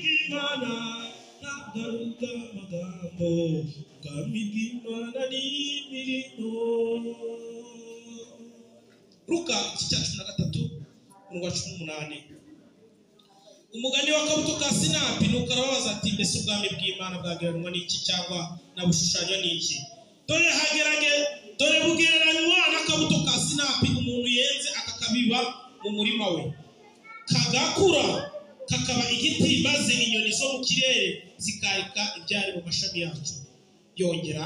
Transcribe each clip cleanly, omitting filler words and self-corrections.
bw'Imana nagaruka magambo ubwami bw'Imana n'imirimo. Luka 13:18. Umugani w'akabuto ka sinapi nuko arababaza ati mbese ubwami bw'Imana bwagereranywa n'iki cyangwa nabushushanya n'iki? Dore bugereranywa n'akabuto ka sinapi umuntu yenze akakabiba mu murima we, kagakura kakaba igiti, maze inyoni zo mu kirere zikarika ibyari mu mashami yacu. Yongera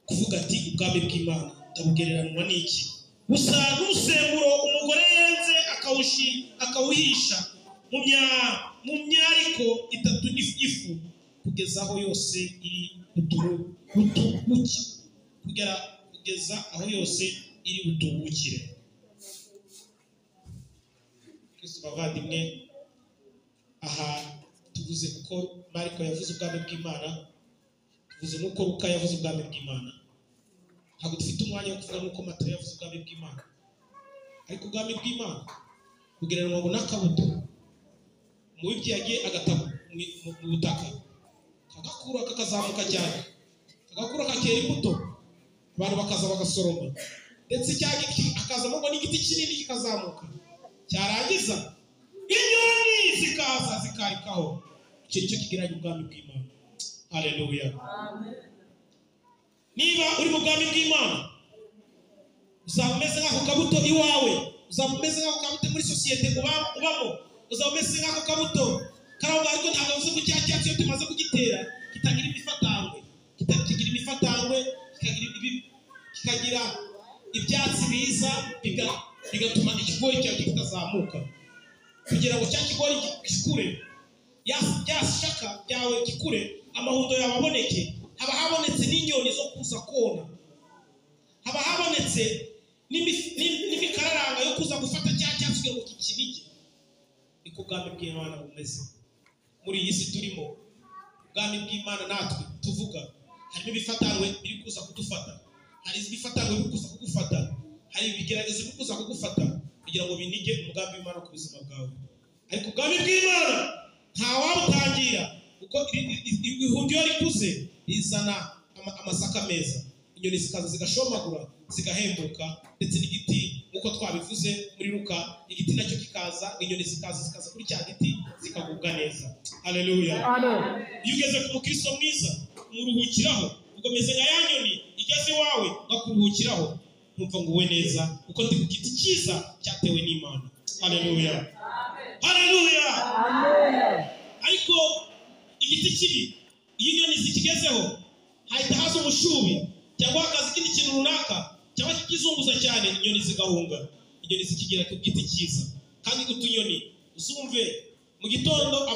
kuvuga ati ubwami bw'Imana ndabugereranywa n'iki? Gusa n'umusemburo umugore yenze akawuhisha mu myariko 3 n'ifu kugeza aho yose iri kugeza aho yose iri butubukire. Kristo bavandimwe, aha tuvuze uko Mariko yavuze ubwami bw'Imana, tuvuze nuko Luka yavuze ubwami bw'Imana. Ntabwo dufite umwanya wo kuvuga nuko Matayo yavuze ubwami bw'Imana, ariko ubwami bw'Imana bugereranywa n'akabuto mu bibyi yagiye agatamu mu butaka, kagakura kakazamuka cyane, kagakura kakera imbuto, abantu bakaza bagasoroma, ndetse hakazamo n'igiti kinini kikazamuka, cyarangiza inyoni zikaza zikarikaho. Icyo nicyo kigereranya ubwami bw'Imana. Haleluya, amen. Niba uri mu bwami bw'Imana, uzaba umeze nk'ako kabuto iwawe, uzaba umeze nk'ako kabuto muri sosiyete ubamo, uzaba umeze nk'ako kabuto karangwa, ariko ntabwo avuze ko cya cyatsi iyo tumaze kugitera kitagira imifatangwe, kikagira ibyatsi biza bigatuma ikigori cyawe kitazamuka. Kugira ngo cya kigori gikure, ya shaka ryawe gikure, amahundo yawe aboneke, haba habonetse n'inyoni zo kuza kona, haba habonetse n'imikararanga yo kuza gufata cya cyatsi kugira ngo kikinige. Niko ubwami bw'Imana bumeze muri iyi si turimo. Ubwami bw'Imana natwe tuvuga, harimo ibifatangwe biri kuza kudufata, hari ibifatangwe biri kuza kugufata, hari ibigeragezo biri kuza kugufata kugira ngo binige umugambi w'Imana ku buzima bwawe. Ariko ubwami bw'Imana ntawabutangira, kuko ihundi iyo rikuze rizana amasaka meza, inyoni zikaza zigashomagura zigahembuka, ndetse n'igiti nk'uko twabivuze muri Luka, igiti nacyo kikaza, inyoni zikaza kuri cya giti zikagubwa neza. Haleluya, amen. Iyo ugeze ku mukristo mwiza umuruhukiraho, ukomeze nka ya nyoni igeze iwawe ugakuruhukiraho, ntumva ngo uwe neza, kuko ndi ku giti cyiza cyatewe n'Imana. Haleluya, haleluya, amen. Ariko igiti kibi iyo inyoni zikigezeho hahita haza umushubi cyangwa hakaza ikindi kintu runaka cyangwa kikizunguza cyane, inyoni zigahunga. Inyoni zikigira ku giti cyiza, kandi utunyoni uzumve mu gitondo